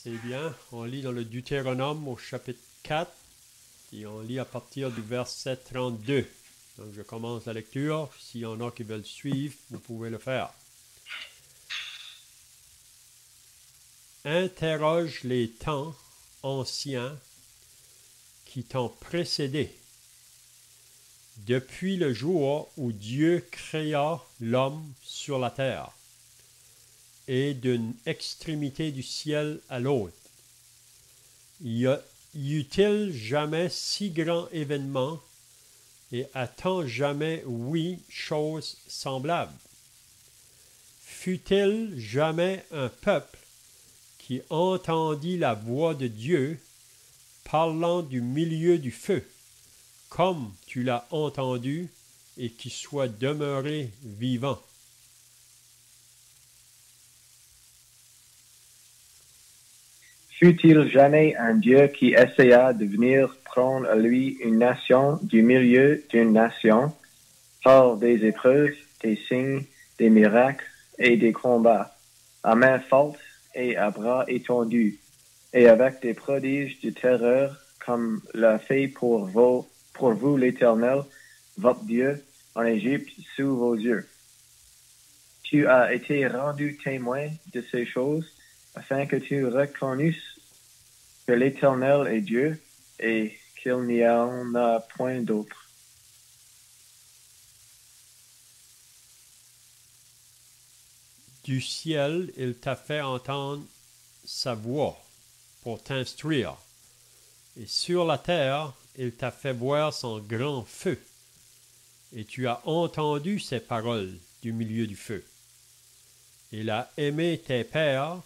C'est bien. On lit dans le Deutéronome au chapitre 4 et on lit à partir du verset 32. Donc je commence la lecture. S'il y en a qui veulent suivre, vous pouvez le faire. Interroge les temps anciens qui t'ont précédé, depuis le jour où Dieu créa l'homme sur la terre, et d'une extrémité du ciel à l'autre. Y eut-il jamais si grand événement, et a-t-on jamais ouï chose semblable? Fut-il jamais un peuple qui entendit la voix de Dieu parlant du milieu du feu, comme tu l'as entendu, et qui soit demeuré vivant? Fut-il jamais un Dieu qui essaya de venir prendre à lui une nation du milieu d'une nation, par des épreuves, des signes, des miracles et des combats, à main forte et à bras étendus, et avec des prodiges de terreur, comme l'a fait pour vous l'Éternel, votre Dieu, en Égypte, sous vos yeux? Tu as été rendu témoin de ces choses, afin que tu reconnusses que l'Éternel est Dieu et qu'il n'y en a point d'autre. Du ciel, il t'a fait entendre sa voix pour t'instruire, et sur la terre, il t'a fait voir son grand feu, et tu as entendu ses paroles du milieu du feu. Il a aimé tes pères,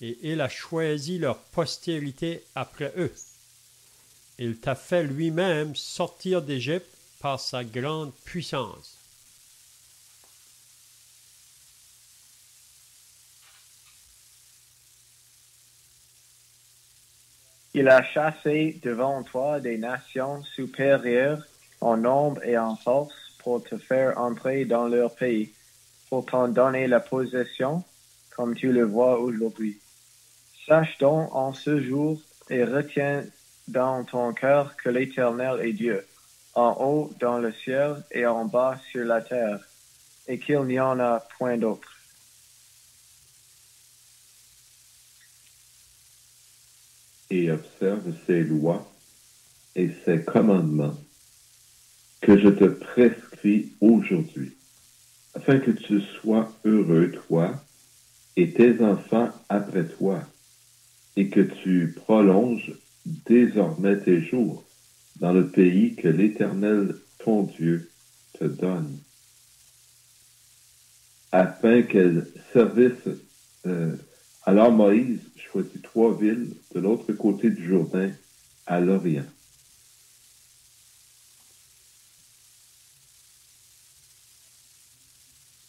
et il a choisi leur postérité après eux. Il t'a fait lui-même sortir d'Égypte par sa grande puissance. Il a chassé devant toi des nations supérieures en nombre et en force pour te faire entrer dans leur pays, pour t'en donner la possession, comme tu le vois aujourd'hui. Sache donc en ce jour et retiens dans ton cœur que l'Éternel est Dieu, en haut dans le ciel et en bas sur la terre, et qu'il n'y en a point d'autre. Et observe ses lois et ses commandements que je te prescris aujourd'hui, afin que tu sois heureux, toi et tes enfants après toi, et que tu prolonges désormais tes jours dans le pays que l'Éternel, ton Dieu, te donne, afin qu'elles servissent. Alors Moïse choisit 3 villes de l'autre côté du Jourdain, à l'Orient.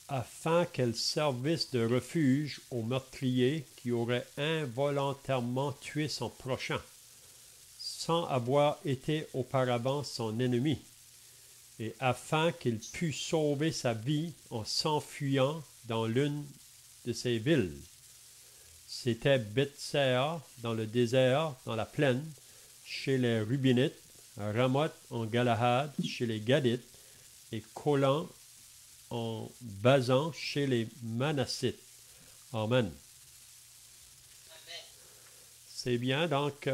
Afin qu'elles servissent de refuge aux meurtriers qui auraient involontairement tué son prochain, sans avoir été auparavant son ennemi, et afin qu'il pût sauver sa vie en s'enfuyant dans l'une de ces villes. C'était Bethséa dans le désert, dans la plaine, chez les Rubinites, Ramoth en Galahad, chez les Gadites, et Colan en Basan, chez les Manassites. Amen. C'est bien, donc,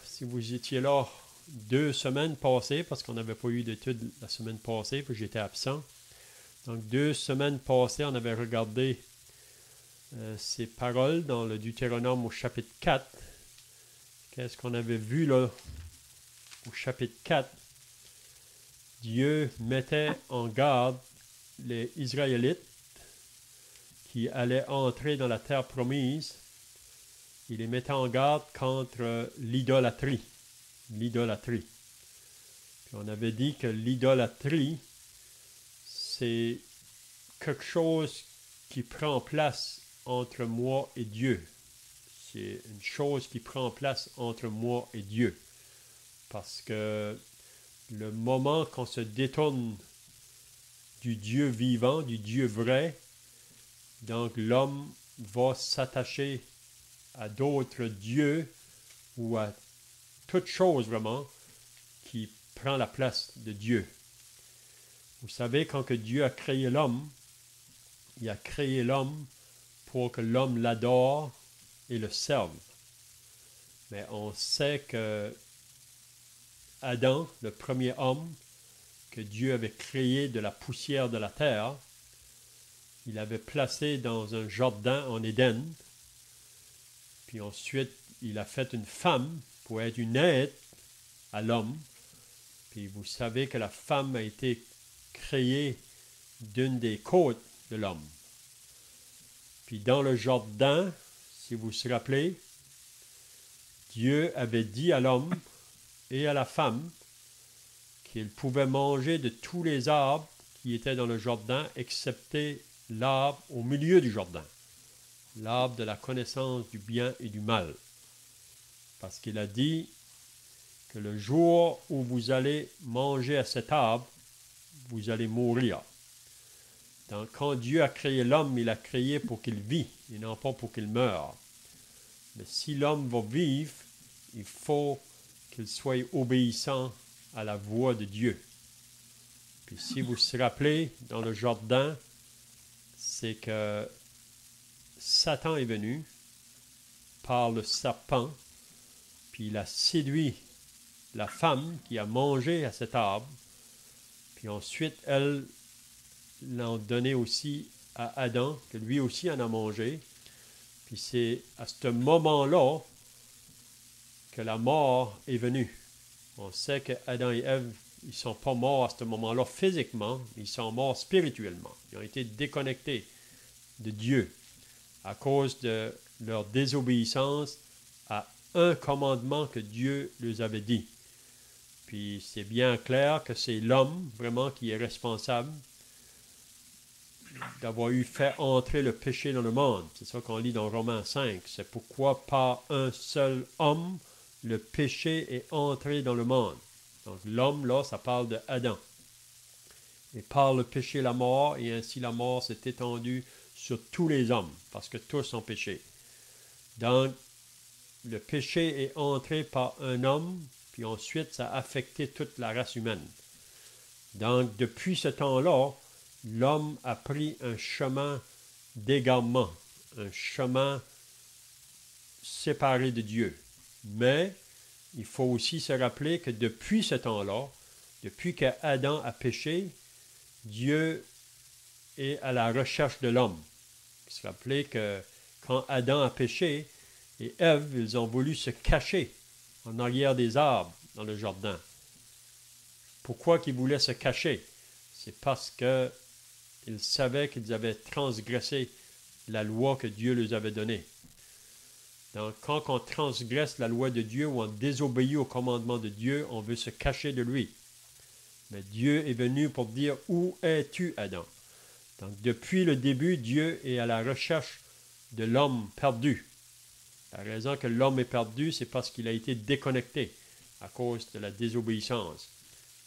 si vous étiez là 2 semaines passées, parce qu'on n'avait pas eu d'études la semaine passée, puis j'étais absent. Donc, 2 semaines passées, on avait regardé ces paroles dans le Deutéronome au chapitre 4. Qu'est-ce qu'on avait vu là au chapitre 4? Dieu mettait en garde les Israélites qui allaient entrer dans la terre promise. Il les mettait en garde contre l'idolâtrie. L'idolâtrie. Puis on avait dit que l'idolâtrie, c'est quelque chose qui prend place entre moi et Dieu. C'est une chose qui prend place entre moi et Dieu. Parce que le moment qu'on se détourne du Dieu vivant, du Dieu vrai, donc l'homme va s'attacher à d'autres dieux ou à toute chose vraiment qui prend la place de Dieu. Vous savez, quand que Dieu a créé l'homme, il a créé l'homme pour que l'homme l'adore et le serve. Mais on sait que Adam, le premier homme que Dieu avait créé de la poussière de la terre, il avait placé dans un jardin en Éden. Puis ensuite, il a fait une femme pour être une aide à l'homme. Puis vous savez que la femme a été créée d'une des côtes de l'homme. Puis dans le jardin, si vous vous rappelez, Dieu avait dit à l'homme et à la femme qu'ils pouvaient manger de tous les arbres qui étaient dans le jardin, excepté l'arbre au milieu du jardin, l'arbre de la connaissance du bien et du mal. Parce qu'il a dit que le jour où vous allez manger à cet arbre, vous allez mourir. Donc, quand Dieu a créé l'homme, il a créé pour qu'il vit, et non pas pour qu'il meure. Mais si l'homme va vivre, il faut qu'il soit obéissant à la voix de Dieu. Puis si vous vous rappelez, dans le jardin, c'est que Satan est venu par le serpent, puis il a séduit la femme qui a mangé à cet arbre, puis ensuite elle l'a donné aussi à Adam, que lui aussi en a mangé. Puis c'est à ce moment-là que la mort est venue. On sait que Adam et Ève, ils ne sont pas morts à ce moment-là physiquement, ils sont morts spirituellement. Ils ont été déconnectés de Dieu à cause de leur désobéissance à un commandement que Dieu leur avait dit. Puis c'est bien clair que c'est l'homme vraiment qui est responsable d'avoir eu fait entrer le péché dans le monde. C'est ça qu'on lit dans Romains 5. C'est pourquoi par un seul homme, le péché est entré dans le monde. Donc l'homme, là, ça parle de Adam. Et par le péché, la mort, et ainsi la mort s'est étendue sur tous les hommes, parce que tous ont péché. Donc, le péché est entré par un homme, puis ensuite, ça a affecté toute la race humaine. Donc, depuis ce temps-là, l'homme a pris un chemin d'égarement, un chemin séparé de Dieu. Mais, il faut aussi se rappeler que depuis ce temps-là, depuis qu'Adam a péché, Dieu est à la recherche de l'homme. Il faut se rappeler que quand Adam a péché, et Ève, ils ont voulu se cacher en arrière des arbres dans le jardin. Pourquoi qu'ils voulaient se cacher? C'est parce qu'ils savaient qu'ils avaient transgressé la loi que Dieu leur avait donnée. Donc, quand on transgresse la loi de Dieu ou on désobéit au commandement de Dieu, on veut se cacher de lui. Mais Dieu est venu pour dire « Où es-tu, Adam? » Donc, depuis le début, Dieu est à la recherche de l'homme perdu. La raison que l'homme est perdu, c'est parce qu'il a été déconnecté à cause de la désobéissance.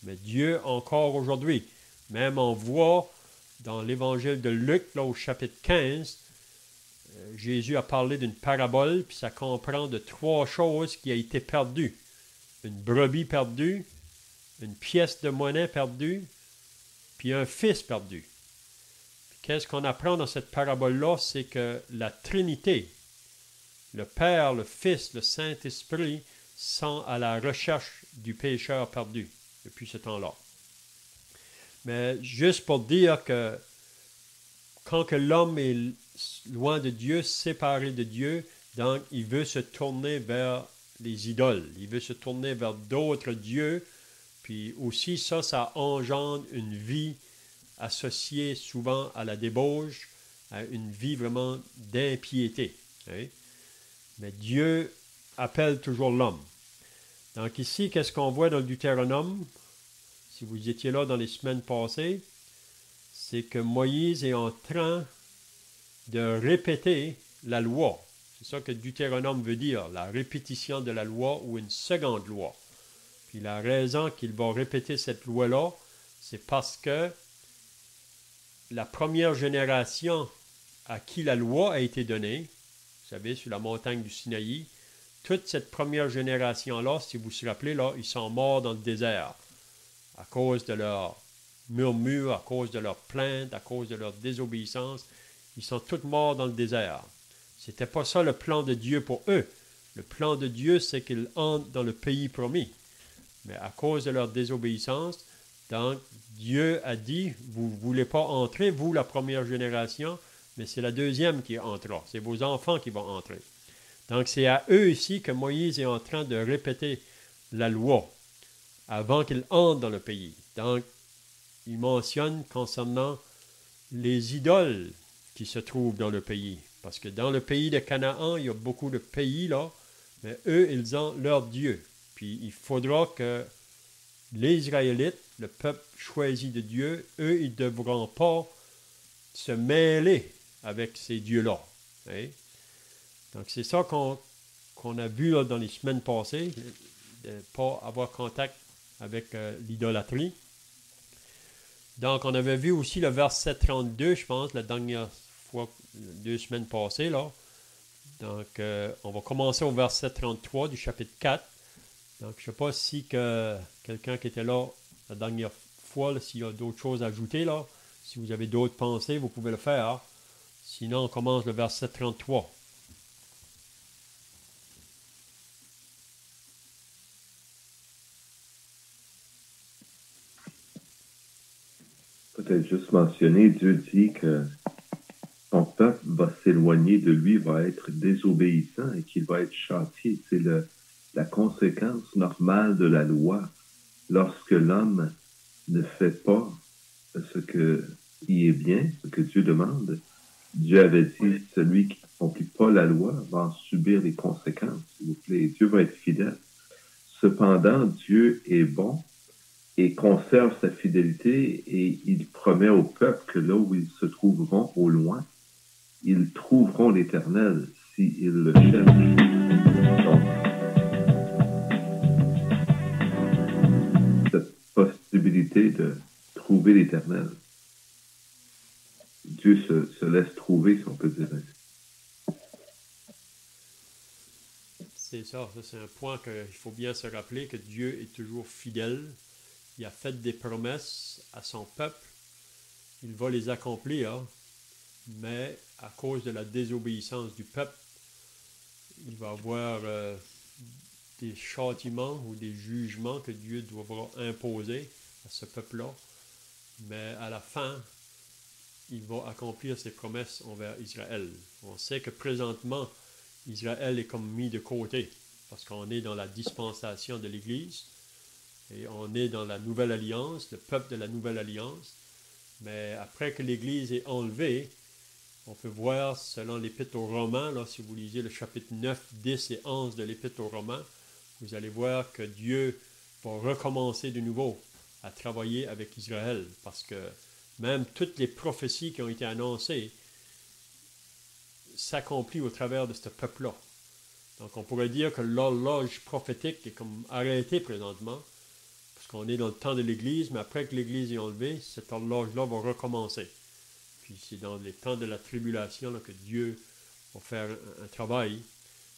Mais Dieu, encore aujourd'hui, même on voit dans l'évangile de Luc, là, au chapitre 15, Jésus a parlé d'une parabole, puis ça comprend de 3 choses qui ont été perdues. Une brebis perdue, une pièce de monnaie perdue, puis un fils perdu. Qu'est-ce qu'on apprend dans cette parabole-là? C'est que la Trinité, le Père, le Fils, le Saint-Esprit, sont à la recherche du pécheur perdu depuis ce temps-là. Mais juste pour dire que quand que l'homme est loin de Dieu, séparé de Dieu, donc il veut se tourner vers les idoles, il veut se tourner vers d'autres dieux, puis aussi ça engendre une vie associée souvent à la débauche, à une vie vraiment d'impiété. Hein? Mais Dieu appelle toujours l'homme. Donc ici, qu'est-ce qu'on voit dans le Deutéronome? Si vous étiez là dans les semaines passées, c'est que Moïse est en train de répéter la loi. C'est ça que Deutéronome veut dire, la répétition de la loi ou une seconde loi. Puis la raison qu'il va répéter cette loi-là, c'est parce que la première génération à qui la loi a été donnée, savez, sur la montagne du Sinaï. Toute cette première génération-là, si vous vous rappelez, là, ils sont morts dans le désert à cause de leur murmure, à cause de leur plainte, à cause de leur désobéissance. Ils sont tous morts dans le désert. Ce n'était pas ça le plan de Dieu pour eux. Le plan de Dieu, c'est qu'ils entrent dans le pays promis. Mais à cause de leur désobéissance, donc, Dieu a dit, vous ne voulez pas entrer, vous, la première génération, mais c'est la deuxième qui entrera. C'est vos enfants qui vont entrer. Donc, c'est à eux ici que Moïse est en train de répéter la loi avant qu'ils entrent dans le pays. Donc, il mentionne concernant les idoles qui se trouvent dans le pays. Parce que dans le pays de Canaan, il y a beaucoup de pays là, mais eux, ils ont leur Dieu. Puis, il faudra que les Israélites, le peuple choisi de Dieu, eux, ils ne devront pas se mêler avec ces dieux-là. Hein? Donc, c'est ça qu'on a vu là, dans les semaines passées, de ne pas avoir contact avec l'idolâtrie. Donc, on avait vu aussi le verset 32, je pense, la dernière fois, 2 semaines passées, là. Donc, on va commencer au verset 33 du chapitre 4. Donc, je ne sais pas si quelqu'un qui était là la dernière fois, s'il y a d'autres choses à ajouter, là. Si vous avez d'autres pensées, vous pouvez le faire. Sinon, on commence le verset 33. Peut-être juste mentionner, Dieu dit que son peuple va s'éloigner de lui, va être désobéissant et qu'il va être châtié. C'est la conséquence normale de la loi. Lorsque l'homme ne fait pas ce qui est bien, ce que Dieu demande, Dieu avait dit, celui qui n'accomplit pas la loi va en subir les conséquences, s'il vous plaît. Dieu va être fidèle. Cependant, Dieu est bon et conserve sa fidélité et il promet au peuple que là où ils se trouveront au loin, ils trouveront l'Éternel s'ils le cherchent. Donc, cette possibilité de trouver l'Éternel, Dieu se laisse trouver, si on peut dire ainsi. C'est ça, c'est un point qu'il faut bien se rappeler, que Dieu est toujours fidèle. Il a fait des promesses à son peuple. Il va les accomplir, mais à cause de la désobéissance du peuple, il va y avoir des châtiments ou des jugements que Dieu devra imposer à ce peuple-là. Mais à la fin, il va accomplir ses promesses envers Israël. On sait que présentement, Israël est comme mis de côté, parce qu'on est dans la dispensation de l'Église, et on est dans la Nouvelle Alliance, le peuple de la Nouvelle Alliance. Mais après que l'Église est enlevée, on peut voir, selon l'Épître aux Romains, là, si vous lisez le chapitre 9, 10 et 11 de l'Épître aux Romains, vous allez voir que Dieu va recommencer de nouveau à travailler avec Israël, parce que même toutes les prophéties qui ont été annoncées s'accomplissent au travers de ce peuple-là. Donc on pourrait dire que l'horloge prophétique est comme arrêtée présentement, parce qu'on est dans le temps de l'Église, mais après que l'Église est enlevée, cette horloge-là va recommencer. Puis c'est dans les temps de la tribulation là, que Dieu va faire un travail.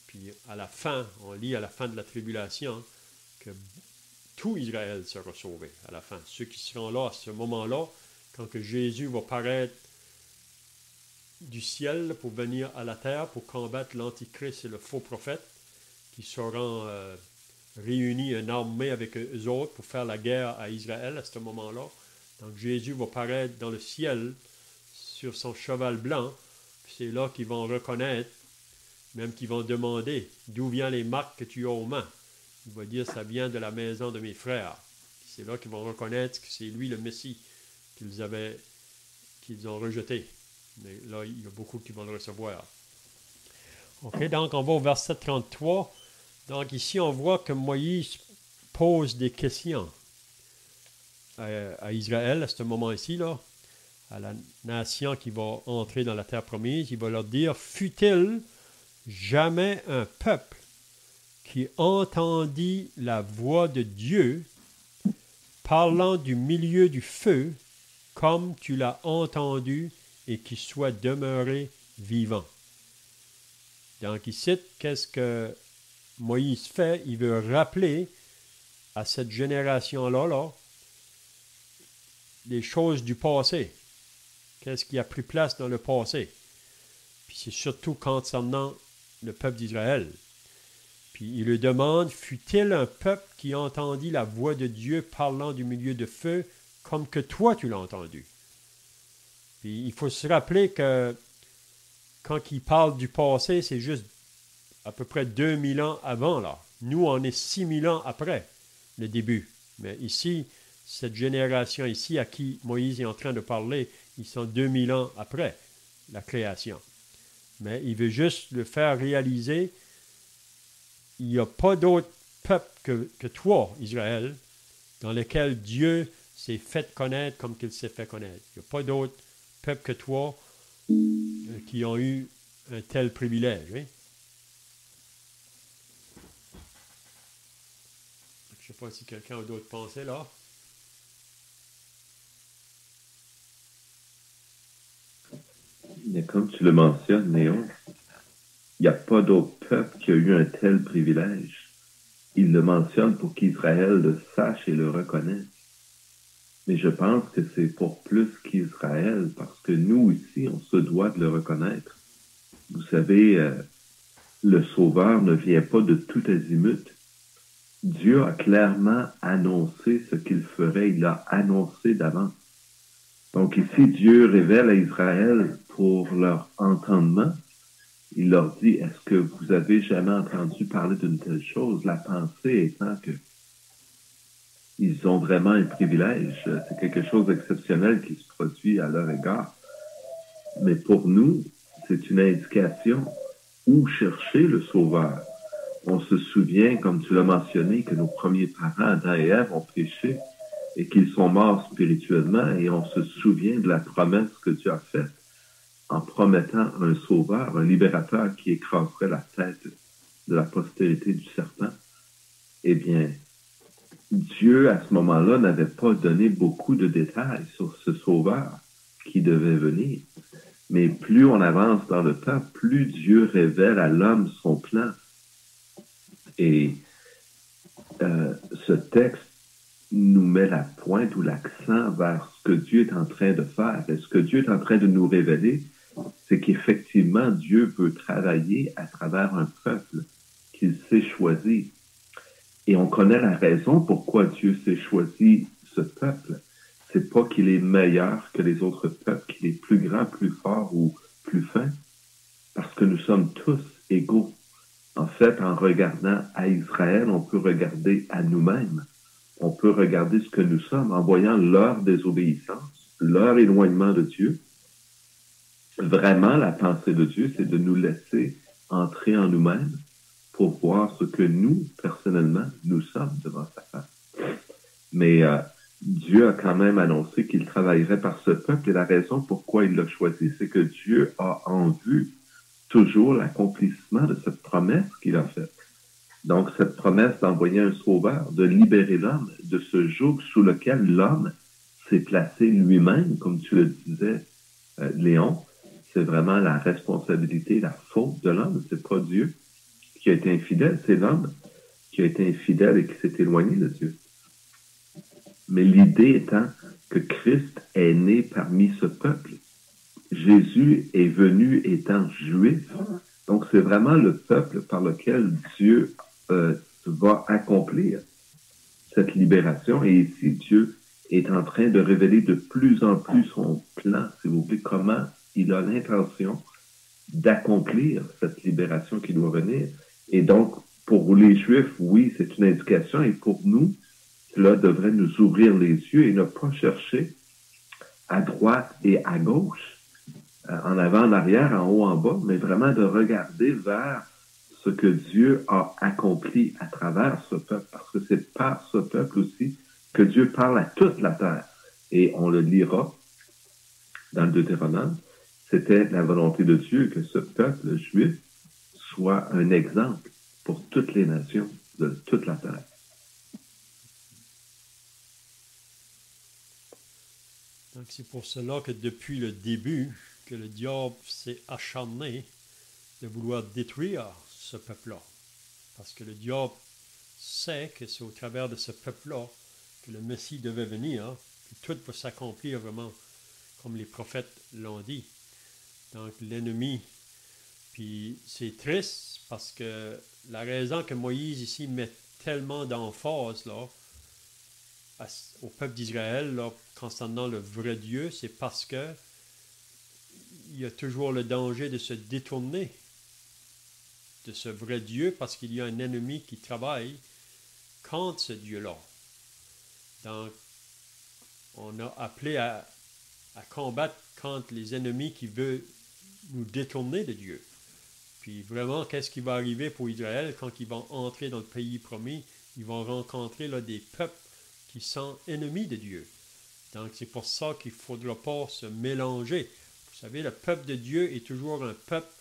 Puis à la fin, on lit à la fin de la tribulation que tout Israël sera sauvé à la fin. Ceux qui seront là à ce moment-là, quand que Jésus va paraître du ciel pour venir à la terre pour combattre l'Antichrist et le faux prophète, qui seront réunis une armée avec eux autres pour faire la guerre à Israël à ce moment-là. Donc Jésus va paraître dans le ciel sur son cheval blanc. C'est là qu'ils vont reconnaître, même qu'ils vont demander d'où viennent les marques que tu as aux mains. Il va dire ça vient de la maison de mes frères. C'est là qu'ils vont reconnaître que c'est lui le Messie qu'ils ont rejeté. Mais là, il y a beaucoup qui vont le recevoir. OK, donc on va au verset 33. Donc ici, on voit que Moïse pose des questions à Israël à ce moment-ci, là, à la nation qui va entrer dans la terre promise. Il va leur dire, fut-il jamais un peuple qui entendit la voix de Dieu parlant du milieu du feu comme tu l'as entendu et qui soit demeuré vivant. Donc ici, qu'est-ce que Moïse fait? Il veut rappeler à cette génération-là là, les choses du passé. Qu'est-ce qui a pris place dans le passé? Puis c'est surtout concernant le peuple d'Israël. Puis il le demande, fut-il un peuple qui entendit la voix de Dieu parlant du milieu de feu comme que toi tu l'as entendu? Puis il faut se rappeler que quand il parle du passé, c'est juste à peu près 2000 ans avant là. Nous, on est 6000 ans après le début. Mais ici, cette génération ici à qui Moïse est en train de parler, ils sont 2000 ans après la création. Mais il veut juste le faire réaliser, il n'y a pas d'autre peuple que toi, Israël, dans lequel Dieu s'est fait connaître comme qu'il s'est fait connaître. Il n'y a pas d'autre peuple que toi qui ont eu un tel privilège. Hein? Je ne sais pas si quelqu'un a d'autres pensées là. Mais comme tu le mentionnes, Néon, il n'y a pas d'autre peuple qui a eu un tel privilège. Il le mentionne pour qu'Israël le sache et le reconnaisse. Mais je pense que c'est pour plus qu'Israël, parce que nous ici, on se doit de le reconnaître. Vous savez, le Sauveur ne vient pas de tout azimut. Dieu a clairement annoncé ce qu'il ferait, il l'a annoncé d'avance. Donc ici, Dieu révèle à Israël pour leur entendement. Il leur dit, est-ce que vous avez jamais entendu parler d'une telle chose? La pensée étant que ils ont vraiment un privilège. C'est quelque chose d'exceptionnel qui se produit à leur égard. Mais pour nous, c'est une indication où chercher le Sauveur. On se souvient, comme tu l'as mentionné, que nos premiers parents, Adam et Ève, ont péché et qu'ils sont morts spirituellement, et on se souvient de la promesse que Dieu a faite en promettant un Sauveur, un libérateur qui écraserait la tête de la postérité du serpent. Eh bien, Dieu, à ce moment-là, n'avait pas donné beaucoup de détails sur ce Sauveur qui devait venir. Mais plus on avance dans le temps, plus Dieu révèle à l'homme son plan. Et ce texte nous met la pointe ou l'accent vers ce que Dieu est en train de faire. Et ce que Dieu est en train de nous révéler, c'est qu'effectivement, Dieu veut travailler à travers un peuple qu'il s'est choisi. Et on connaît la raison pourquoi Dieu s'est choisi ce peuple. C'est pas qu'il est meilleur que les autres peuples, qu'il est plus grand, plus fort ou plus fin, parce que nous sommes tous égaux. En fait, en regardant à Israël, on peut regarder à nous-mêmes. On peut regarder ce que nous sommes en voyant leur désobéissance, leur éloignement de Dieu. Vraiment, la pensée de Dieu, c'est de nous laisser entrer en nous-mêmes pour voir ce que nous, personnellement, nous sommes devant sa face. Mais Dieu a quand même annoncé qu'il travaillerait par ce peuple, et la raison pourquoi il l'a choisi, c'est que Dieu a en vue toujours l'accomplissement de cette promesse qu'il a faite. Donc, cette promesse d'envoyer un sauveur, de libérer l'homme de ce joug sous lequel l'homme s'est placé lui-même, comme tu le disais, Léon, c'est vraiment la responsabilité, la faute de l'homme, c'est pas Dieu qui a été infidèle, c'est l'homme qui a été infidèle et qui s'est éloigné de Dieu. Mais l'idée étant que Christ est né parmi ce peuple. Jésus est venu étant juif. Donc, c'est vraiment le peuple par lequel Dieu va accomplir cette libération. Et ici, Dieu est en train de révéler de plus en plus son plan, si vous voulez, comment il a l'intention d'accomplir cette libération qui doit venir. Et donc, pour les Juifs, oui, c'est une indication. Et pour nous, cela devrait nous ouvrir les yeux et ne pas chercher à droite et à gauche, en avant, en arrière, en haut, en bas, mais vraiment de regarder vers ce que Dieu a accompli à travers ce peuple, parce que c'est par ce peuple aussi que Dieu parle à toute la terre. Et on le lira dans le Deutéronome, c'était la volonté de Dieu que ce peuple juif soit un exemple pour toutes les nations de toute la terre. Donc c'est pour cela que depuis le début, que le diable s'est acharné de vouloir détruire ce peuple-là. Parce que le diable sait que c'est au travers de ce peuple-là que le Messie devait venir, que tout va s'accomplir vraiment comme les prophètes l'ont dit. Donc l'ennemi, puis c'est triste parce que la raison que Moïse ici met tellement d'emphase là, au peuple d'Israël là, concernant le vrai Dieu, c'est parce que il y a toujours le danger de se détourner de ce vrai Dieu parce qu'il y a un ennemi qui travaille contre ce Dieu-là. Donc, on a appelé à combattre contre les ennemis qui veulent nous détourner de Dieu. Puis vraiment, qu'est-ce qui va arriver pour Israël quand ils vont entrer dans le pays promis? Ils vont rencontrer là, des peuples qui sont ennemis de Dieu. Donc, c'est pour ça qu'il ne faudra pas se mélanger. Vous savez, le peuple de Dieu est toujours un peuple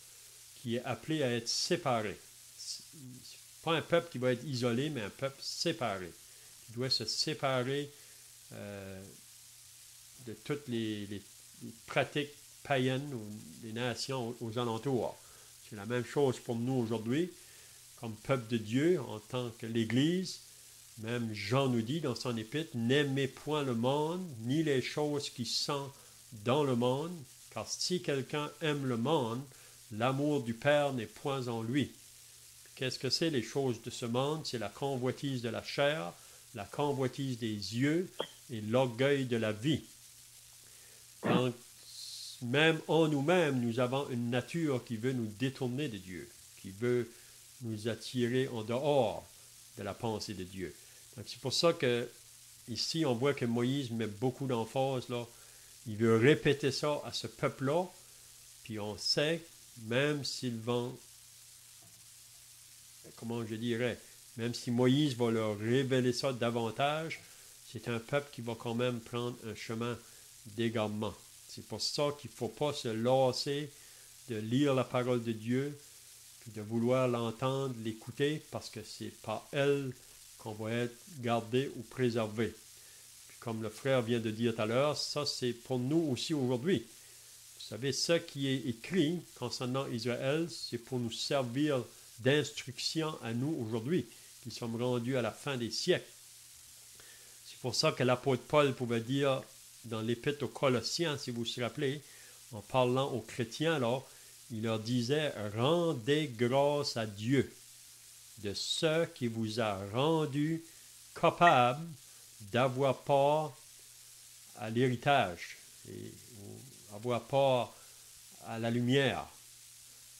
qui est appelé à être séparé. Ce n'est pas un peuple qui va être isolé, mais un peuple séparé. Il doit se séparer de toutes les pratiques païennes ou des nations aux alentours. C'est la même chose pour nous aujourd'hui, comme peuple de Dieu, en tant que l'Église. Même Jean nous dit dans son épître, « N'aimez point le monde, ni les choses qui sont dans le monde, car si quelqu'un aime le monde, l'amour du Père n'est point en lui. » Qu'est-ce que c'est les choses de ce monde? C'est la convoitise de la chair, la convoitise des yeux et l'orgueil de la vie. Donc, même en nous-mêmes, nous avons une nature qui veut nous détourner de Dieu, qui veut nous attirer en dehors de la pensée de Dieu. Donc, c'est pour ça que ici, on voit que Moïse met beaucoup d'emphase là. Il veut répéter ça à ce peuple-là, puis on sait, même s'ils vont, comment je dirais, même si Moïse va leur révéler ça davantage, c'est un peuple qui va quand même prendre un chemin d'égarement. C'est pour ça qu'il ne faut pas se lasser de lire la parole de Dieu, puis de vouloir l'entendre, l'écouter, parce que c'est par elle qu'on va être gardé ou préservé. Puis comme le frère vient de dire tout à l'heure, ça c'est pour nous aussi aujourd'hui. Vous savez, ce qui est écrit concernant Israël, c'est pour nous servir d'instruction à nous aujourd'hui, qui sommes rendus à la fin des siècles. C'est pour ça que l'apôtre Paul pouvait dire dans l'épître aux Colossiens, si vous vous rappelez, en parlant aux chrétiens, alors, il leur disait « Rendez grâce à Dieu de ce qui vous a rendu capable d'avoir part à l'héritage et avoir part à la lumière. »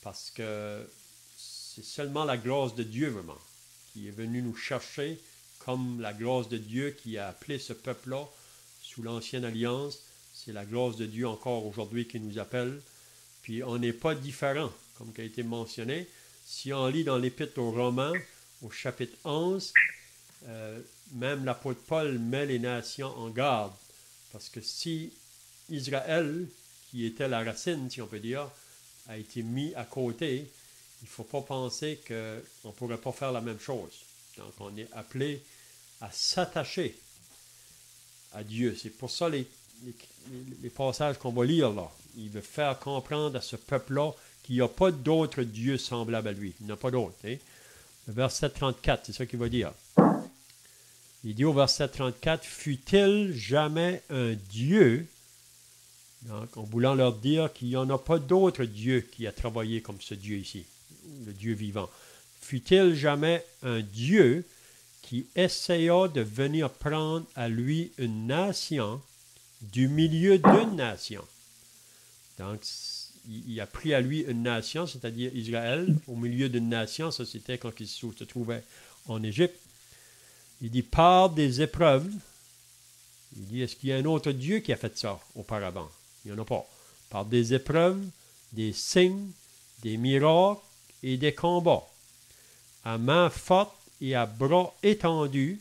Parce que c'est seulement la grâce de Dieu, vraiment, qui est venue nous chercher, comme la grâce de Dieu qui a appelé ce peuple-là sous l'Ancienne Alliance. C'est la grâce de Dieu encore aujourd'hui qui nous appelle. Puis on n'est pas différent, comme qui a été mentionné. Si on lit dans l'Épître aux Romains, au chapitre 11, même l'apôtre Paul met les nations en garde. Parce que si Israël, qui était la racine, si on peut dire, a été mis à côté, il ne faut pas penser qu'on ne pourrait pas faire la même chose. Donc on est appelé à s'attacher à Dieu. C'est pour ça les passages qu'on va lire là. Il veut faire comprendre à ce peuple-là qu'il n'y a pas d'autre Dieu semblable à lui. Il n'y en a pas d'autre. Hein? Le verset 34, c'est ça qu'il va dire. Il dit au verset 34, « Fut-il jamais un Dieu » donc, en voulant leur dire qu'il n'y en a pas d'autre Dieu qui a travaillé comme ce Dieu ici, le Dieu vivant. « Fut-il jamais un Dieu qui essaya de venir prendre à lui une nation du milieu d'une nation. » Donc, il a pris à lui une nation, c'est-à-dire Israël, au milieu d'une nation. Ça, c'était quand il se trouvait en Égypte. Il dit, par des épreuves. Il dit, est-ce qu'il y a un autre Dieu qui a fait ça auparavant? Il n'y en a pas. Par des épreuves, des signes, des miracles et des combats. À main forte et à bras étendus,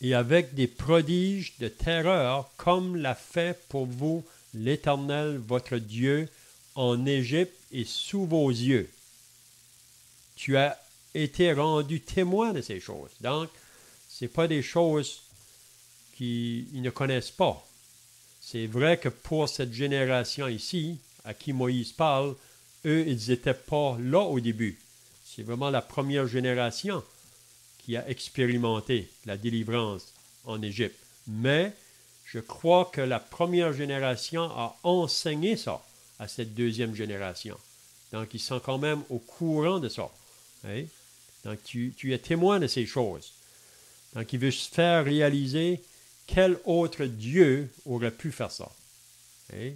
et avec des prodiges de terreur, comme l'a fait pour vous l'Éternel, votre Dieu, en Égypte et sous vos yeux. Tu as été rendu témoin de ces choses. Donc, ce n'est pas des choses qu'ils ne connaissent pas. C'est vrai que pour cette génération ici, à qui Moïse parle, eux, ils n'étaient pas là au début. C'est vraiment la première génération qui a expérimenté la délivrance en Égypte. Mais je crois que la première génération a enseigné ça à cette deuxième génération. Donc, ils sont quand même au courant de ça. Hein? Donc, tu es témoin de ces choses. Donc, il veut se faire réaliser quel autre Dieu aurait pu faire ça. Hein?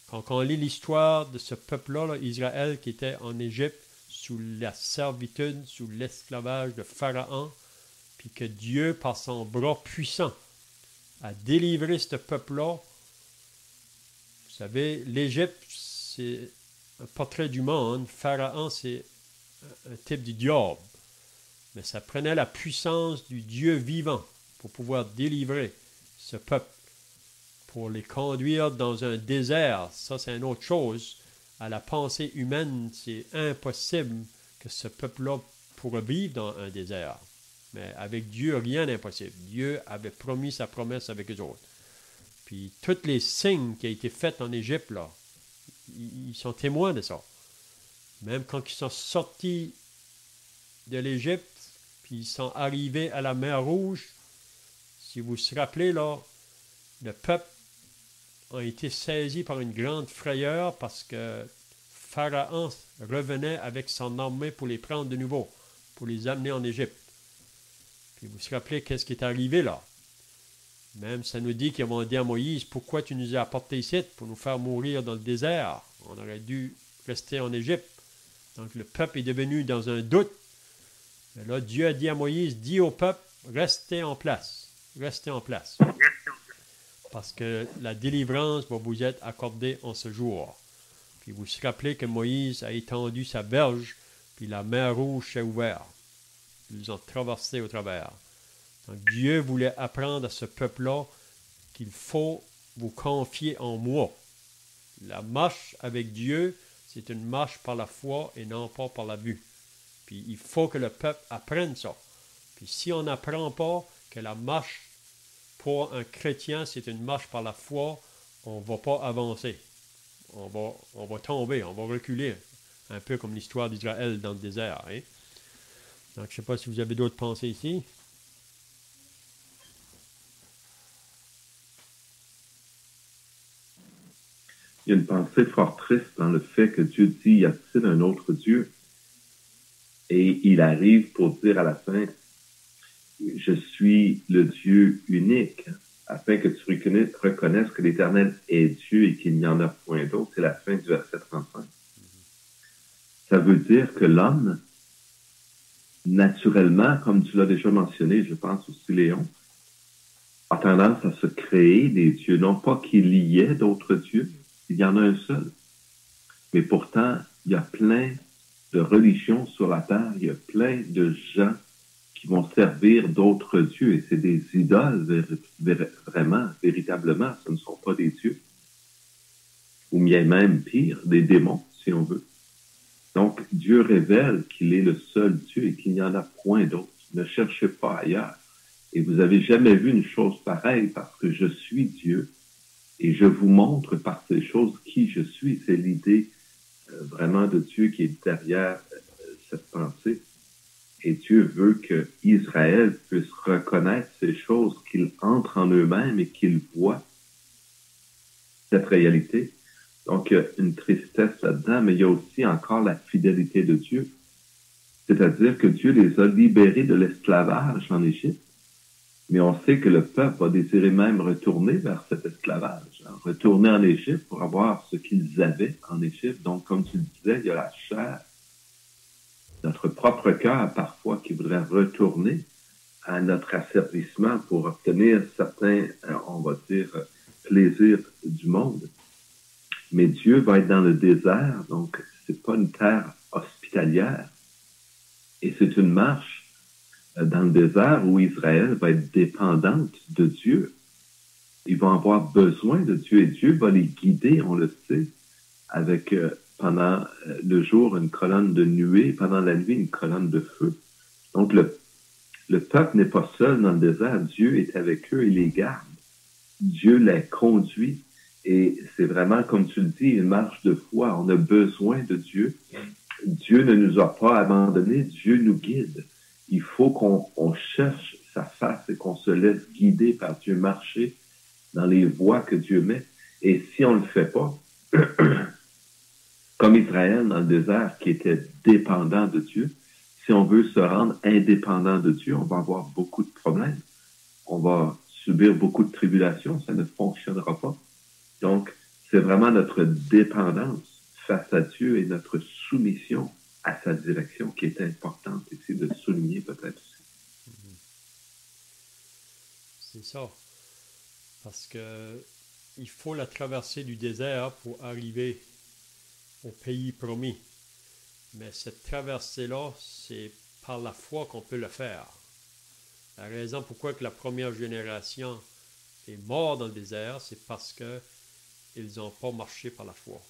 Quand on lit l'histoire de ce peuple-là, là, Israël, qui était en Égypte, sous la servitude, sous l'esclavage de Pharaon, puis que Dieu, par son bras puissant, a délivré ce peuple-là. Vous savez, l'Égypte, c'est un portrait du monde. Pharaon, c'est un type du diable. Mais ça prenait la puissance du Dieu vivant pour pouvoir délivrer ce peuple, pour les conduire dans un désert. Ça, c'est une autre chose. À la pensée humaine, c'est impossible que ce peuple-là pourrait vivre dans un désert. Mais avec Dieu, rien n'est impossible. Dieu avait promis sa promesse avec eux autres. Puis tous les signes qui ont été faits en Égypte, là, ils sont témoins de ça. Même quand ils sont sortis de l'Égypte, puis ils sont arrivés à la mer Rouge, si vous vous rappelez, là, le peuple a été saisi par une grande frayeur parce que Pharaon revenait avec son armée pour les prendre de nouveau, pour les amener en Égypte. Puis vous vous rappelez qu'est-ce qui est arrivé là? Même ça nous dit qu'ils vont dire à Moïse, pourquoi tu nous as apportés ici pour nous faire mourir dans le désert? On aurait dû rester en Égypte. Donc le peuple est devenu dans un doute. Et là, Dieu a dit à Moïse, dis au peuple, restez en place. Restez en place. Parce que la délivrance va vous être accordée en ce jour. Puis vous vous rappelez que Moïse a étendu sa verge, puis la mer Rouge s'est ouverte. Ils ont traversé au travers. Donc Dieu voulait apprendre à ce peuple-là qu'il faut vous confier en moi. La marche avec Dieu, c'est une marche par la foi et non pas par la vue. Puis il faut que le peuple apprenne ça. Puis si on n'apprend pas que la marche pour un chrétien, c'est une marche par la foi, on ne va pas avancer. On va tomber, on va reculer. Un peu comme l'histoire d'Israël dans le désert. Hein? Donc, je ne sais pas si vous avez d'autres pensées ici. Il y a une pensée fort triste dans le fait que Dieu dit, y a-t-il un autre Dieu? Et il arrive pour dire à la fin, je suis le Dieu unique, afin que tu reconnaisses que l'Éternel est Dieu et qu'il n'y en a point d'autre. C'est la fin du verset 35. Ça veut dire que l'homme, naturellement, comme tu l'as déjà mentionné, je pense aussi Léon, a tendance à se créer des dieux. Non pas qu'il y ait d'autres dieux, il y en a un seul. Mais pourtant, il y a plein de religions sur la terre, il y a plein de gens qui vont servir d'autres dieux. Et c'est des idoles, vraiment, véritablement. Ce ne sont pas des dieux. Ou bien même pire, des démons, si on veut. Donc, Dieu révèle qu'il est le seul Dieu et qu'il n'y en a point d'autre. Ne cherchez pas ailleurs. Et vous n'avez jamais vu une chose pareille parce que je suis Dieu et je vous montre par ces choses qui je suis. C'est l'idée vraiment de Dieu qui est derrière cette pensée. Et Dieu veut que Israël puisse reconnaître ces choses, qu'ils entrent en eux-mêmes et qu'ils voient cette réalité. Donc, il y a une tristesse là-dedans, mais il y a aussi encore la fidélité de Dieu. C'est-à-dire que Dieu les a libérés de l'esclavage en Égypte. Mais on sait que le peuple va désirer même retourner vers cet esclavage, hein, retourner en Égypte pour avoir ce qu'ils avaient en Égypte. Donc, comme tu le disais, il y a la chair, notre propre cœur parfois qui voudrait retourner à notre asservissement pour obtenir certains, on va dire, plaisirs du monde. Mais Dieu va être dans le désert, donc c'est pas une terre hospitalière. Et c'est une marche dans le désert où Israël va être dépendante de Dieu. Ils vont avoir besoin de Dieu et Dieu va les guider, on le sait, avec pendant le jour une colonne de nuée, pendant la nuit une colonne de feu. Donc le peuple n'est pas seul dans le désert, Dieu est avec eux, il les garde. Dieu les conduit Et c'est vraiment, comme tu le dis, une marche de foi. On a besoin de Dieu. Dieu ne nous a pas abandonnés, Dieu nous guide. Il faut qu'on cherche sa face et qu'on se laisse guider par Dieu, marcher dans les voies que Dieu met. Et si on ne le fait pas, comme Israël dans le désert qui était dépendant de Dieu, si on veut se rendre indépendant de Dieu, on va avoir beaucoup de problèmes. On va subir beaucoup de tribulations, ça ne fonctionnera pas. Donc, c'est vraiment notre dépendance face à Dieu et notre soumission à sa direction qui est importante ici de souligner peut-être aussi. C'est ça. Parce que il faut la traversée du désert pour arriver au pays promis. Mais cette traversée-là, c'est par la foi qu'on peut le faire. La raison pourquoi que la première génération est morte dans le désert, c'est parce qu'ils n'ont pas marché par la foi.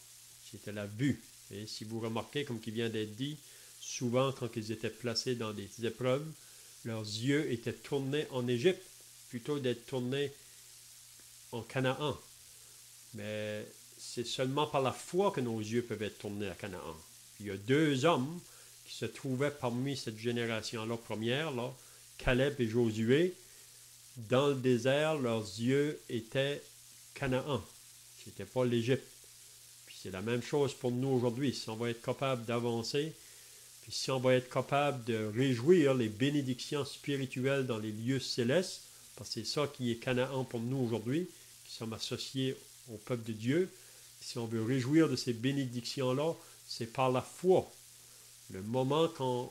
C'était la vue. Et si vous remarquez, comme qui vient d'être dit, souvent quand ils étaient placés dans des épreuves, leurs yeux étaient tournés en Égypte, plutôt d'être tournés en Canaan. Mais c'est seulement par la foi que nos yeux peuvent être tournés à Canaan. Il y a 2 hommes qui se trouvaient parmi cette génération-là première, là, Caleb et Josué. Dans le désert, leurs yeux étaient Canaan. Ce n'était pas l'Égypte. Puis c'est la même chose pour nous aujourd'hui. Si on va être capable d'avancer, puis si on va être capable de réjouir les bénédictions spirituelles dans les lieux célestes, parce que c'est ça qui est Canaan pour nous aujourd'hui, qui sommes associés au peuple de Dieu. Si on veut réjouir de ces bénédictions-là, c'est par la foi. Le moment qu'on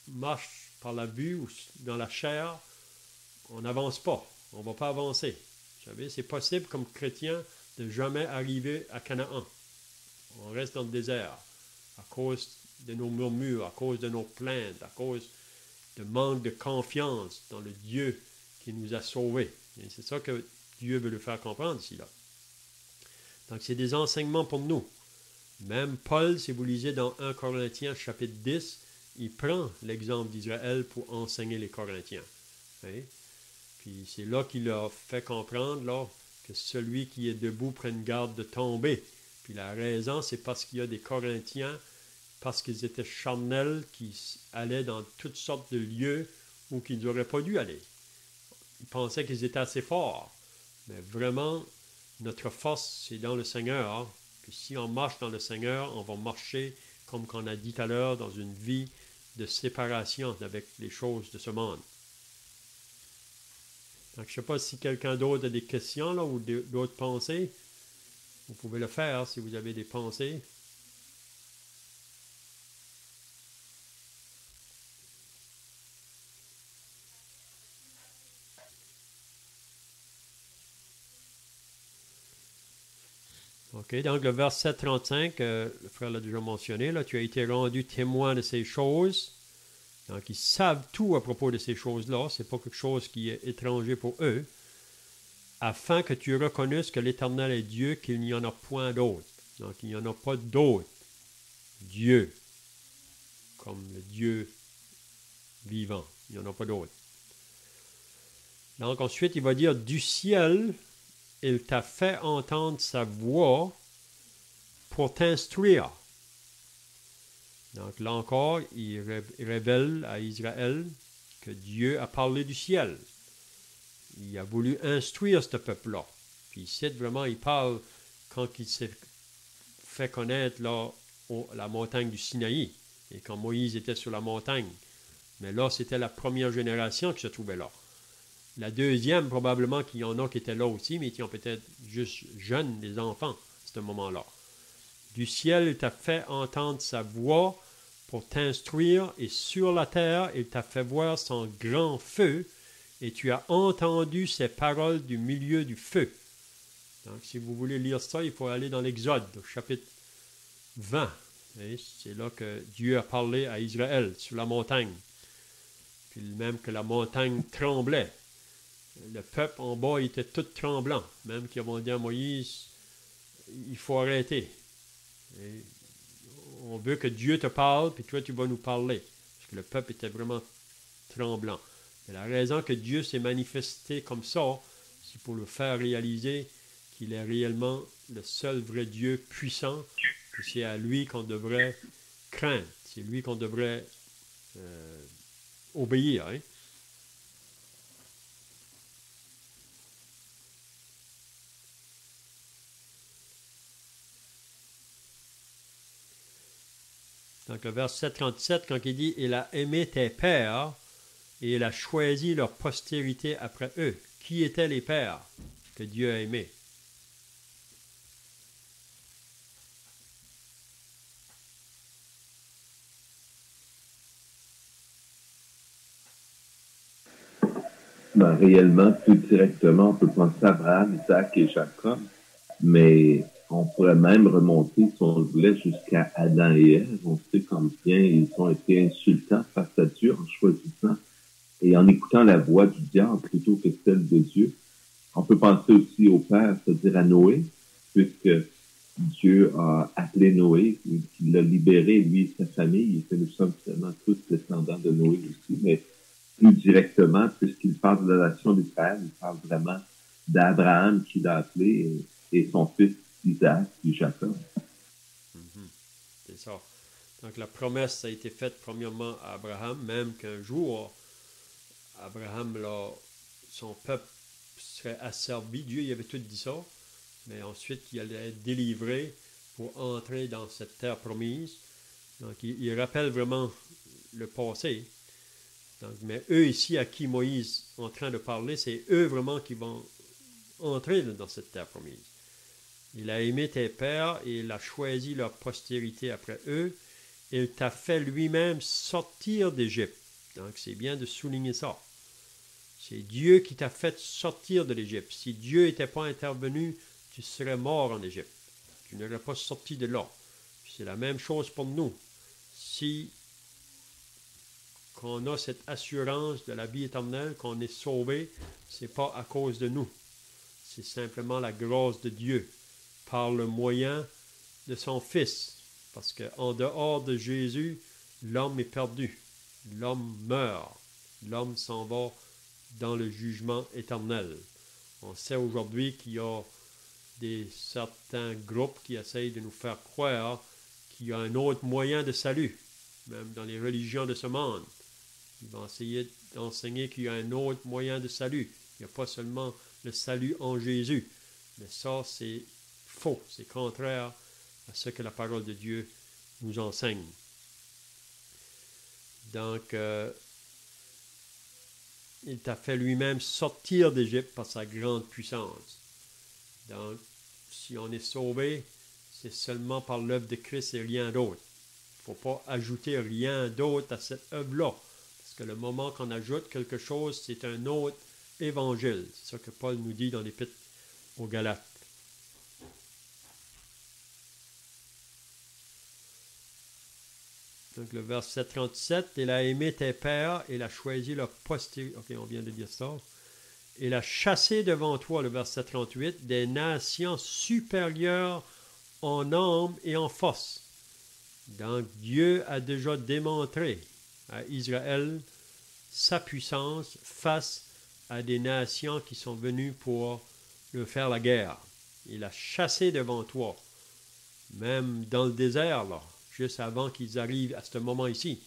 marche par la vue ou dans la chair, on n'avance pas. On ne va pas avancer. Vous savez, c'est possible comme chrétien de jamais arriver à Canaan. On reste dans le désert à cause de nos murmures, à cause de nos plaintes, à cause de manque de confiance dans le Dieu qui nous a sauvés. Et c'est ça que Dieu veut le faire comprendre ici, là. Donc, c'est des enseignements pour nous. Même Paul, si vous lisez dans 1 Corinthiens chapitre 10, il prend l'exemple d'Israël pour enseigner les Corinthiens. Hein? Puis c'est là qu'il leur fait comprendre là, que celui qui est debout prenne garde de tomber. Puis la raison, c'est parce qu'il y a des Corinthiens, parce qu'ils étaient charnels, qui allaient dans toutes sortes de lieux où qu'ils n'auraient pas dû aller. Ils pensaient qu'ils étaient assez forts. Mais vraiment, notre force, c'est dans le Seigneur. Hein? Puis si on marche dans le Seigneur, on va marcher, comme on a dit tout à l'heure, dans une vie de séparation avec les choses de ce monde. Donc, je ne sais pas si quelqu'un d'autre a des questions là, ou d'autres pensées. Vous pouvez le faire si vous avez des pensées. OK, donc le verset 35, le frère l'a déjà mentionné, là, tu as été rendu témoin de ces choses. Donc, ils savent tout à propos de ces choses-là. Ce n'est pas quelque chose qui est étranger pour eux. Afin que tu reconnaisses que l'Éternel est Dieu, qu'il n'y en a point d'autre. Donc, il n'y en a pas d'autre Dieu, comme le Dieu vivant. Il n'y en a pas d'autre. Donc, ensuite, il va dire, du ciel, il t'a fait entendre sa voix pour t'instruire. Donc là encore, il révèle à Israël que Dieu a parlé du ciel. Il a voulu instruire ce peuple-là. Puis ici, vraiment, il parle quand il s'est fait connaître là, la montagne du Sinaï, et quand Moïse était sur la montagne. Mais là, c'était la première génération qui se trouvait là. La deuxième, probablement qu'il y en a qui étaient là aussi, mais qui ont peut-être juste jeunes, des enfants, à ce moment-là. Du ciel, il t'a fait entendre sa voix pour t'instruire, et sur la terre, il t'a fait voir son grand feu, et tu as entendu ses paroles du milieu du feu. Donc, si vous voulez lire ça, il faut aller dans l'Exode, au chapitre 20. Et c'est là que Dieu a parlé à Israël, sur la montagne. Puis même que la montagne tremblait. Le peuple en bas il était tout tremblant. Même qu'ils ont dit à Moïse, il faut arrêter. Et on veut que Dieu te parle, puis toi tu vas nous parler. Parce que le peuple était vraiment tremblant. Et la raison que Dieu s'est manifesté comme ça, c'est pour le faire réaliser qu'il est réellement le seul vrai Dieu puissant, que c'est à lui qu'on devrait craindre, c'est lui qu'on devrait obéir. Hein? Donc le verset 37, quand il dit « Il a aimé tes pères et il a choisi leur postérité après eux ». Qui étaient les pères que Dieu a aimés? Ben, réellement, plus directement, on peut penser à Abraham, Isaac et Jacob, mais on pourrait même remonter, si on le voulait, jusqu'à Adam et Ève. On sait combien ils ont été insultants face à Dieu en choisissant et en écoutant la voix du diable plutôt que celle de Dieu. On peut penser aussi au Père, c'est-à-dire à Noé, puisque Dieu a appelé Noé, il l'a libéré, lui et sa famille, et que nous sommes finalement tous descendants de Noé aussi, mais plus directement, puisqu'il parle de la nation d'Israël, il parle vraiment d'Abraham qui l'a appelé et son fils Isaac et Jacob. C'est ça. Donc la promesse a été faite premièrement à Abraham, même qu'un jour, Abraham, là, son peuple serait asservi. Dieu il avait tout dit ça, mais ensuite il allait être délivré pour entrer dans cette terre promise. Donc il rappelle vraiment le passé. Donc, mais eux ici à qui Moïse est en train de parler, c'est eux vraiment qui vont entrer dans cette terre promise. Il a aimé tes pères et il a choisi leur postérité après eux. Il t'a fait lui-même sortir d'Égypte. Donc c'est bien de souligner ça. C'est Dieu qui t'a fait sortir de l'Égypte. Si Dieu n'était pas intervenu, tu serais mort en Égypte. Tu n'aurais pas sorti de là. C'est la même chose pour nous. Si qu'on a cette assurance de la vie éternelle, qu'on est sauvé, ce n'est pas à cause de nous. C'est simplement la grâce de Dieu par le moyen de son Fils. Parce qu'en dehors de Jésus, l'homme est perdu. L'homme meurt. L'homme s'en va dans le jugement éternel. On sait aujourd'hui qu'il y a certains groupes qui essayent de nous faire croire qu'il y a un autre moyen de salut, même dans les religions de ce monde. Ils vont essayer d'enseigner qu'il y a un autre moyen de salut. Il n'y a pas seulement le salut en Jésus. Mais ça, c'est faux. C'est contraire à ce que la parole de Dieu nous enseigne. Donc, il t'a fait lui-même sortir d'Égypte par sa grande puissance. Donc, si on est sauvé, c'est seulement par l'œuvre de Christ et rien d'autre. Il ne faut pas ajouter rien d'autre à cette œuvre-là. Parce que le moment qu'on ajoute quelque chose, c'est un autre évangile. C'est ça que Paul nous dit dans l'Épître aux Galates. Donc le verset 37, « Il a aimé tes pères, il a choisi leur postérité. » Ok, on vient de dire ça. « Il a chassé devant toi, le verset 38, des nations supérieures en nombre et en force. » Donc Dieu a déjà démontré à Israël sa puissance face à des nations qui sont venues pour leur faire la guerre. Il a chassé devant toi, même dans le désert, là, juste avant qu'ils arrivent à ce moment ici.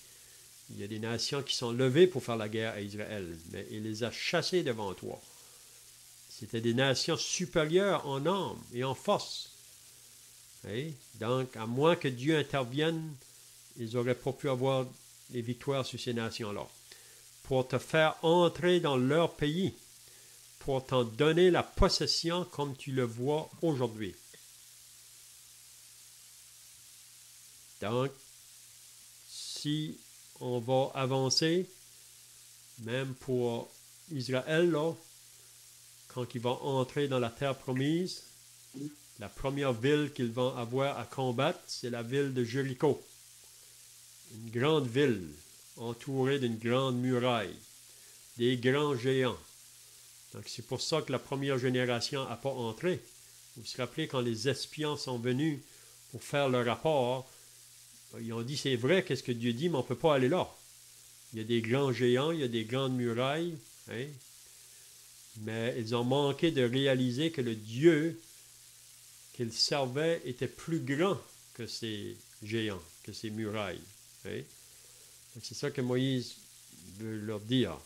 Il y a des nations qui sont levées pour faire la guerre à Israël, mais il les a chassées devant toi. C'était des nations supérieures en nombre et en force. Et donc, à moins que Dieu intervienne, ils n'auraient pas pu avoir des victoires sur ces nations-là. Pour te faire entrer dans leur pays, pour t'en donner la possession comme tu le vois aujourd'hui. Donc, si on va avancer, même pour Israël, là, quand ils vont entrer dans la terre promise, la première ville qu'ils vont avoir à combattre, c'est la ville de Jéricho. Une grande ville entourée d'une grande muraille, des grands géants. Donc c'est pour ça que la première génération n'a pas entré. Vous vous rappelez, quand les espions sont venus pour faire leur rapport, ils ont dit, c'est vrai, qu'est-ce que Dieu dit, mais on ne peut pas aller là. Il y a des grands géants, il y a des grandes murailles, hein? Mais ils ont manqué de réaliser que le Dieu qu'il servait était plus grand que ces géants, que ces murailles. Okay? C'est ça que Moïse veut leur dire.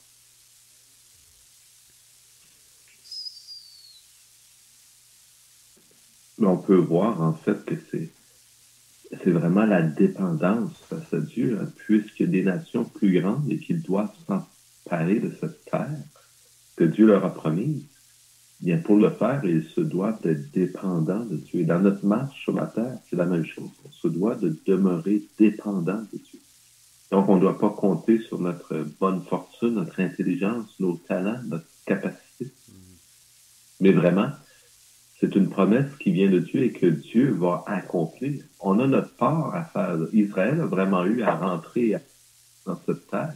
On peut voir en fait que c'est vraiment la dépendance face à Dieu, hein, puisqu'il y a des nations plus grandes et qu'ils doivent s'emparer de cette terre que Dieu leur a promise. Bien, pour le faire, ils se doivent d'être dépendants de Dieu. Et dans notre marche sur la terre, c'est la même chose. On se doit de demeurer dépendant de Dieu. Donc, on ne doit pas compter sur notre bonne fortune, notre intelligence, nos talents, notre capacité. Mais vraiment, c'est une promesse qui vient de Dieu et que Dieu va accomplir. On a notre part à faire. Israël a vraiment eu à rentrer dans cette terre.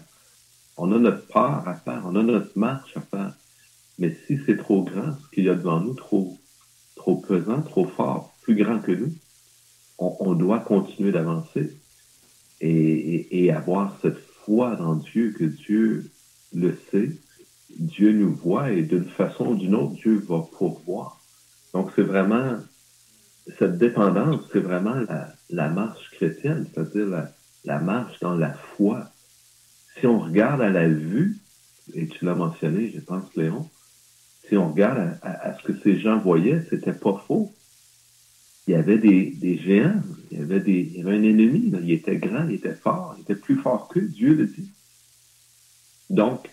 On a notre part à faire. On a notre marche à faire. Mais si c'est trop grand, ce qu'il y a devant nous, trop pesant, trop fort, plus grand que nous, on doit continuer d'avancer et avoir cette foi dans Dieu, que Dieu le sait, Dieu nous voit et d'une façon ou d'une autre, Dieu va pourvoir. Donc, c'est vraiment, cette dépendance, c'est vraiment la marche chrétienne, c'est-à-dire la marche dans la foi. Si on regarde à la vue, et tu l'as mentionné, je pense, Léon, si on regarde à ce que ces gens voyaient, c'était pas faux. Il y avait des géants, il y avait un ennemi, là. Il était grand, il était fort, il était plus fort qu'eux, Dieu le dit. Donc,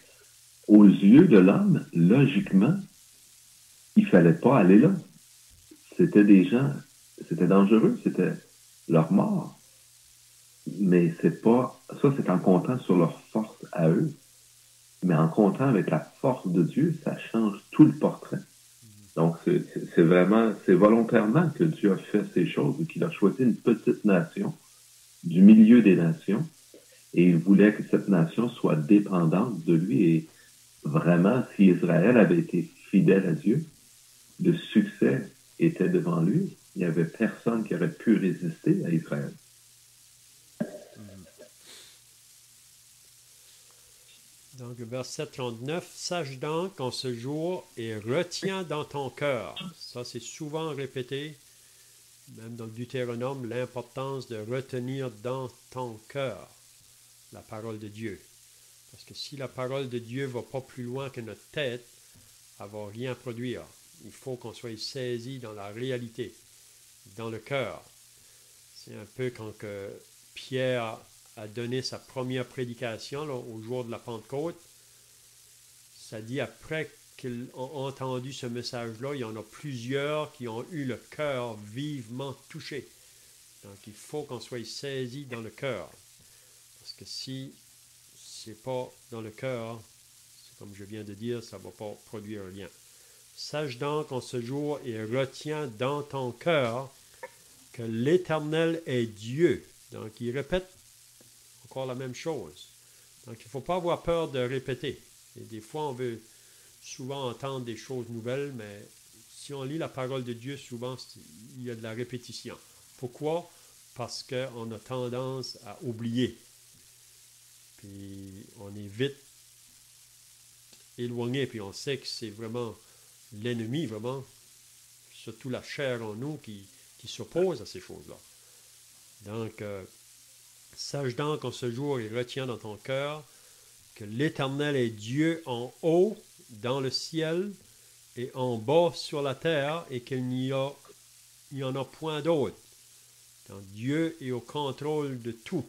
aux yeux de l'homme, logiquement, il fallait pas aller là. C'était des gens, c'était dangereux, c'était leur mort. Mais c'est pas, ça c'est en comptant sur leur force à eux. Mais en comptant avec la force de Dieu, ça change tout le portrait. Donc, c'est vraiment, c'est volontairement que Dieu a fait ces choses et qu'il a choisi une petite nation du milieu des nations et il voulait que cette nation soit dépendante de lui et vraiment, si Israël avait été fidèle à Dieu, le succès était devant lui. Il n'y avait personne qui aurait pu résister à Israël. Donc, verset 39, « Sache donc en ce jour et retiens dans ton cœur. » Ça, c'est souvent répété, même dans le Deutéronome, l'importance de retenir dans ton cœur la parole de Dieu. Parce que si la parole de Dieu ne va pas plus loin que notre tête, elle ne va rien produire. Il faut qu'on soit saisi dans la réalité, dans le cœur. C'est un peu quand que Pierre a donné sa première prédication là, au jour de la Pentecôte. Ça dit après qu'ils ont entendu ce message-là, il y en a plusieurs qui ont eu le cœur vivement touché. Donc il faut qu'on soit saisi dans le cœur. Parce que si c'est pas dans le cœur, c'est comme je viens de dire, ça ne va pas produire rien. Sache donc en ce jour et retiens dans ton cœur que l'Éternel est Dieu. Donc il répète encore la même chose. Donc, il ne faut pas avoir peur de répéter. Et des fois, on veut souvent entendre des choses nouvelles, mais si on lit la parole de Dieu, souvent, il y a de la répétition. Pourquoi? Parce qu'on a tendance à oublier. Puis, on est vite éloigné, puis on sait que c'est vraiment l'ennemi, vraiment, surtout la chair en nous, qui s'oppose à ces choses-là. Donc, sache donc en ce jour et retiens dans ton cœur que l'Éternel est Dieu en haut dans le ciel et en bas sur la terre et qu'il n'y en a point d'autre. Donc Dieu est au contrôle de tout,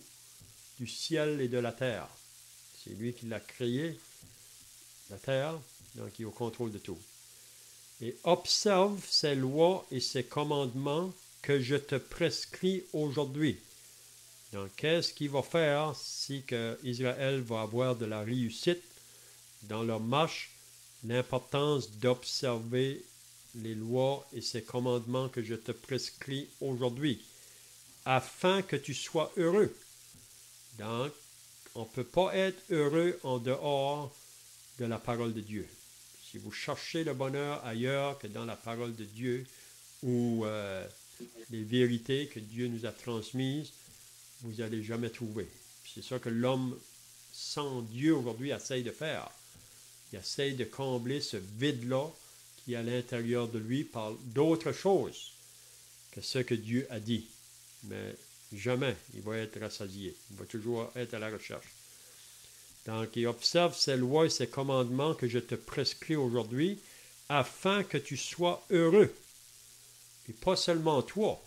du ciel et de la terre. C'est lui qui l'a créé, la terre, donc il est au contrôle de tout. Et observe ses lois et ses commandements que je te prescris aujourd'hui. Donc, qu'est-ce qu'il va faire si que Israël va avoir de la réussite dans leur marche? L'importance d'observer les lois et ces commandements que je te prescris aujourd'hui, afin que tu sois heureux. Donc, on ne peut pas être heureux en dehors de la parole de Dieu. Si vous cherchez le bonheur ailleurs que dans la parole de Dieu ou les vérités que Dieu nous a transmises, vous n'allez jamais trouver. C'est ça que l'homme sans Dieu aujourd'hui essaye de faire. Il essaye de combler ce vide-là qui est à l'intérieur de lui par d'autres choses. que ce que Dieu a dit. Mais jamais il va être rassasié. Il va toujours être à la recherche. Donc, et observe ces lois et ces commandements que je te prescris aujourd'hui, afin que tu sois heureux. Et pas seulement toi.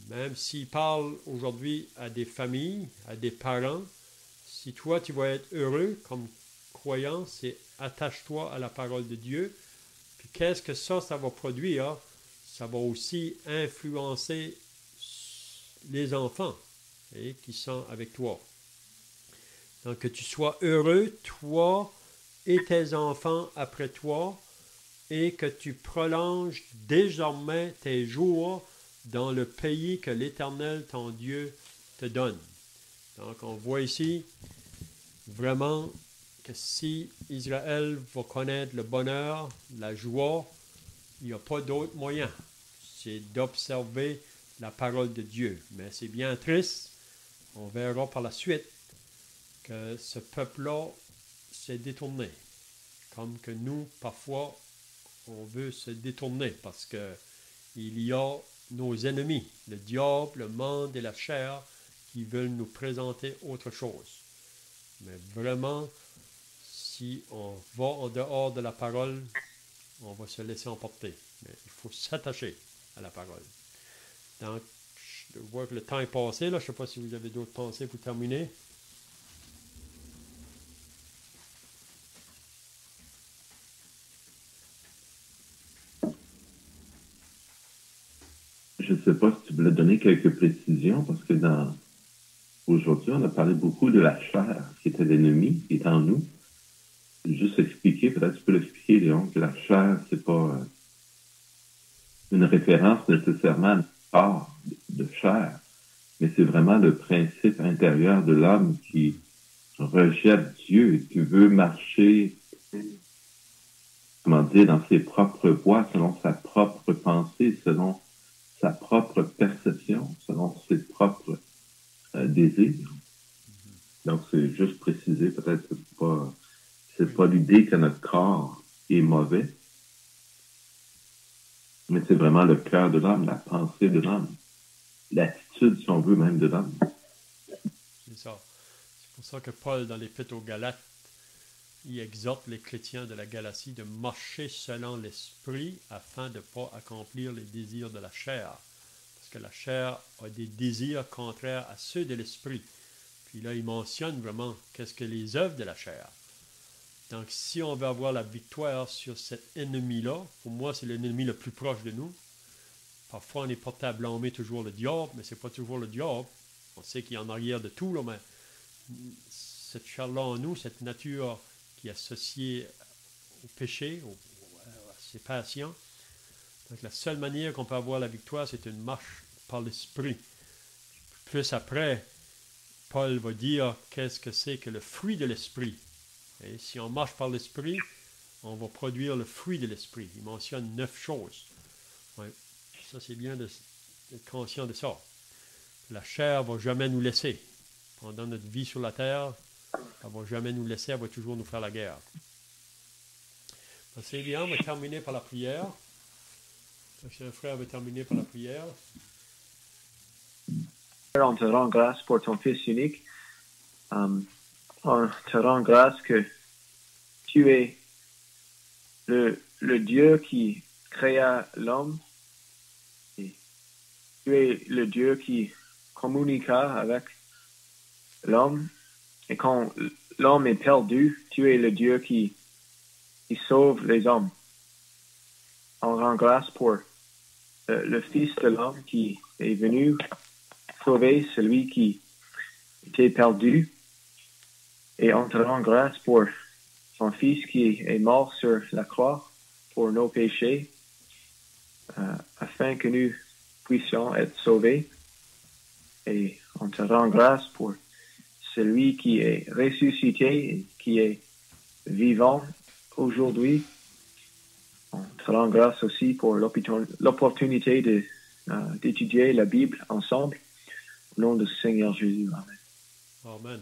Même s'il parle aujourd'hui à des familles, à des parents, si toi tu vas être heureux comme croyant, c'est attache-toi à la parole de Dieu. Puis qu'est-ce que ça va produire? Ça va aussi influencer les enfants qui sont avec toi. Donc que tu sois heureux, toi et tes enfants après toi, et que tu prolonges désormais tes jours dans le pays que l'Éternel, ton Dieu, te donne. Donc, on voit ici vraiment que si Israël va connaître le bonheur, la joie, il n'y a pas d'autre moyen. C'est d'observer la parole de Dieu. Mais c'est bien triste. On verra par la suite que ce peuple-là s'est détourné. Comme que nous, parfois, on veut se détourner parce que il y a nos ennemis, le diable, le monde et la chair, qui veulent nous présenter autre chose. Mais vraiment, si on va en dehors de la parole, on va se laisser emporter. Mais il faut s'attacher à la parole. Donc, je vois que le temps est passé. Là. Je ne sais pas si vous avez d'autres pensées pour terminer. Je ne sais pas si tu voulais donner quelques précisions, parce que aujourd'hui, on a parlé beaucoup de la chair, qui était l'ennemi, qui est en nous. Juste expliquer, peut-être tu peux l'expliquer, Léon, que la chair, c'est pas une référence nécessairement à un corps de chair, mais c'est vraiment le principe intérieur de l'homme qui rejette Dieu et qui veut marcher, comment dire, dans ses propres voies, selon sa propre pensée, selon sa propre perception, selon ses propres désirs. Donc, c'est juste préciser, peut-être que c'est pas l'idée que notre corps est mauvais, mais c'est vraiment le cœur de l'homme, la pensée de l'homme, l'attitude, si on veut, même de l'homme. C'est ça. C'est pour ça que Paul, dans l'Épître aux Galates, il exhorte les chrétiens de la Galatie de marcher selon l'esprit afin de ne pas accomplir les désirs de la chair. Parce que la chair a des désirs contraires à ceux de l'esprit. Puis là, il mentionne vraiment qu'est-ce que les œuvres de la chair. Donc, si on veut avoir la victoire sur cet ennemi-là, pour moi, c'est l'ennemi le plus proche de nous. Parfois, on est porté à blâmer toujours le diable, mais ce n'est pas toujours le diable. On sait qu'il est en arrière de tout, là, mais cette chair-là en nous, cette nature qui est associée au péché, à ses passions. Donc, la seule manière qu'on peut avoir la victoire, c'est une marche par l'esprit. Plus après, Paul va dire qu'est-ce que c'est que le fruit de l'esprit. Et si on marche par l'esprit, on va produire le fruit de l'esprit. Il mentionne 9 choses. Ouais. Ça, c'est bien d'être conscient de ça. La chair ne va jamais nous laisser. Pendant notre vie sur la terre, elle ne va jamais nous laisser, elle va toujours nous faire la guerre. Donc, c'est bien, on va terminer par la prière. Donc, si un frère va terminer par la prière. On te rend grâce pour ton Fils unique. On te rend grâce que tu es le Dieu qui créa l'homme. Et tu es le Dieu qui communiqua avec l'homme. Et quand l'homme est perdu, tu es le Dieu qui sauve les hommes. On rend grâce pour le Fils de l'homme qui est venu sauver celui qui était perdu. Et on te rend grâce pour son Fils qui est mort sur la croix pour nos péchés, afin que nous puissions être sauvés. Et on te rend grâce pour celui qui est ressuscité et qui est vivant aujourd'hui. On te rend grâce aussi pour l'opportunité d'étudier la Bible ensemble. Au nom du Seigneur Jésus. Amen. Amen.